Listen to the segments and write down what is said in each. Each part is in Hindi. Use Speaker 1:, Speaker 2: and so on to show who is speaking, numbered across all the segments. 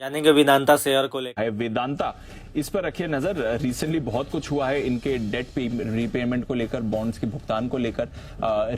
Speaker 1: यानी कि वेदांता शेयर को लेकर
Speaker 2: है वेदांता, इस पर रखिए नजर। रिसेंटली बहुत कुछ हुआ है इनके डेट रीपेमेंट को लेकर, बॉन्ड्स के भुगतान को लेकर,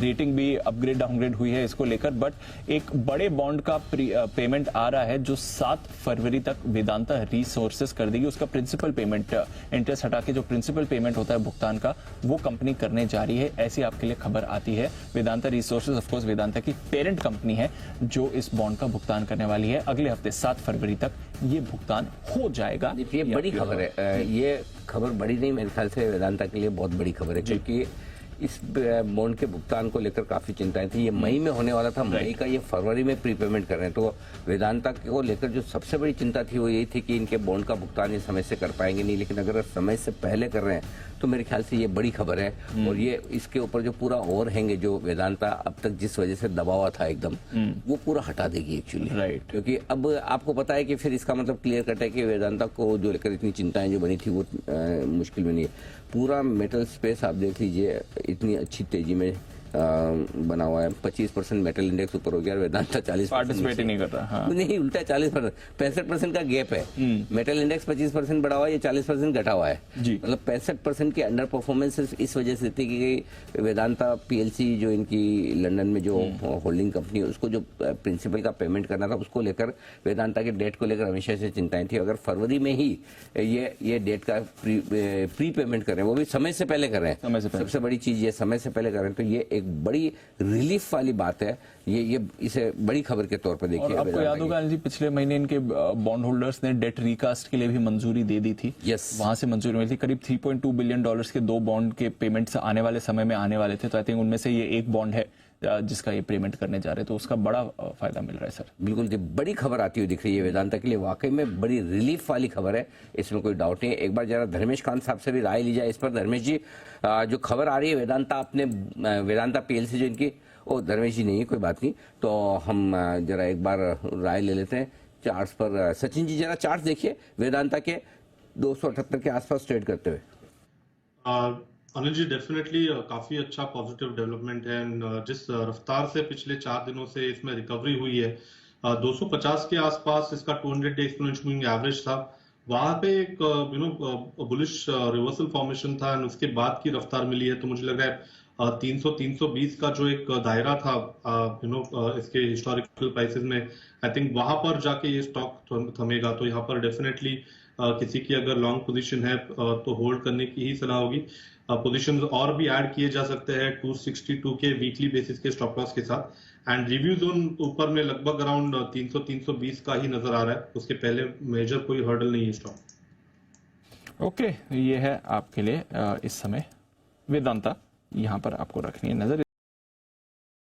Speaker 2: रेटिंग भी अपग्रेड डाउनग्रेड हुई है इसको लेकर। बट एक बड़े बॉन्ड का पेमेंट आ रहा है जो 7 फरवरी तक वेदांता रिसोर्सेज कर देगी। उसका प्रिंसिपल पेमेंट, इंटरेस्ट हटा के जो प्रिंसिपल पेमेंट होता है भुगतान का, वो कंपनी करने जा रही है। ऐसी आपके लिए खबर आती है। वेदांता रिसोर्सेज ऑफकोर्स वेदांता की पेरेंट कंपनी है जो इस बॉन्ड का भुगतान करने वाली है। अगले हफ्ते 7 फरवरी तक ये भुगतान हो जाएगा।
Speaker 3: ये बड़ी खबर है। ये खबर बड़ी नहीं, मेरे ख्याल से वेदांता के लिए बहुत बड़ी खबर है, क्योंकि इस बॉन्ड के भुगतान को लेकर काफी चिंताएं थी। ये मई में होने वाला था, मई का ये फरवरी में प्रीपेमेंट कर रहे हैं। तो वेदांता को लेकर जो सबसे बड़ी चिंता थी वो यही थी कि इनके बॉन्ड का भुगतान ये समय से कर पाएंगे नहीं, लेकिन अगर समय से पहले कर रहे हैं तो मेरे ख्याल से ये बड़ी खबर है। और ये इसके ऊपर जो पूरा ओवरहैंग है जो वेदांता अब तक जिस वजह से दबा हुआ था एकदम, वो पूरा हटा देगी एक्चुअली।
Speaker 2: राइट।
Speaker 3: क्योंकि अब आपको पता है कि फिर इसका मतलब क्लियर कट है कि वेदांता को जो लेकर इतनी चिंताएं जो बनी थी वो मुश्किल में नहीं है। पूरा मेटल स्पेस आप देख लीजिए, इतनी अच्छी तेजी में बना हुआ है। 25% मेटल इंडेक्स ऊपर हो गया, वेदांता 40%
Speaker 2: पार्टिसिपेट ही नहीं कर रहा। हाँ।
Speaker 3: नहीं, उल्टा 40%, 65% का गैप है। मेटल इंडेक्स 25% बढ़ा हुआ है, ये 40% घटा हुआ है। मतलब 65% की अंडर परफॉर्मेंस इस वजह से थी कि वेदांता पीएलसी जो इनकी लंदन में जो होल्डिंग कंपनी है, उसको जो प्रिंसिपल का पेमेंट करना था, उसको लेकर वेदांता के डेट को लेकर हमेशा से चिंताएं थी। अगर फरवरी में ही ये डेट का प्री पेमेंट कर रहे हैं, वो भी समय से पहले कर रहे हैं, सबसे बड़ी चीज ये समय से पहले कर रहे हैं, तो ये एक बड़ी रिलीफ वाली बात है। ये इसे बड़ी खबर के तौर पर देखिए।
Speaker 2: आपको याद होगा जी, पिछले महीने इनके बॉन्ड होल्डर्स ने डेट रिकास्ट के लिए भी मंजूरी दे दी थी।
Speaker 3: यस,
Speaker 2: वहां से मंजूरी मिली थी। करीब $3.2 बिलियन के 2 बॉन्ड के पेमेंट्स आने वाले समय में आने वाले थे। तो आई थिंक उनमें से ये एक बॉन्ड है जिसका ये पेमेंट करने जा रहे हैं, तो उसका बड़ा फायदा मिल रहा है सर।
Speaker 3: बिल्कुल, बड़ी खबर आती हुई दिख रही है वेदांता के लिए। वाकई में बड़ी रिलीफ वाली खबर है, इसमें कोई डाउट नहीं है। एक बार जरा धर्मेश कांत साहब से भी राय ली जाए इस पर। धर्मेश जी, जो खबर आ रही है वेदांता पीएलसी जो इनकी, ओ धर्मेश जी नहीं है, कोई बात नहीं, तो हम जरा एक बार राय ले लेते हैं चार्ट्स पर। सचिन जी जरा चार्ट देखिए वेदांता के 278 के आसपास ट्रेड करते हुए।
Speaker 4: अनिल जी, डेफिनेटली काफी अच्छा पॉजिटिव डेवलपमेंट है। जिस रफ्तार से पिछले 4 दिनों से इसमें रिकवरी हुई है, 250 के आसपास इसका 200 डे एक्सपोनेंशियल मूविंग एवरेज था। वहां पे एक बुलिश रिवर्सल फॉर्मेशन था, और उसके बाद की रफ्तार मिली है। तो मुझे लग रहा है 300-320 का जो एक दायरा था इसके हिस्टोरिकल प्राइसेस में, आई थिंक वहां पर जाके ये स्टॉक थमेगा। तो यहाँ पर डेफिनेटली किसी की अगर लॉन्ग पोजीशन है तो होल्ड करने की ही सलाह होगी। पोजीशंस और भी ऐड किए जा सकते हैं 262 के वीकली बेसिस के स्टॉप लॉस के साथ। एंड रिव्यू जोन ऊपर में लगभग अराउंड 300-320 का ही नजर आ रहा है। उसके पहले मेजर कोई हर्डल नहीं है स्टॉक।
Speaker 2: ओके, ये है आपके लिए इस समय वेदांता, यहां पर आपको रखनी है नजर।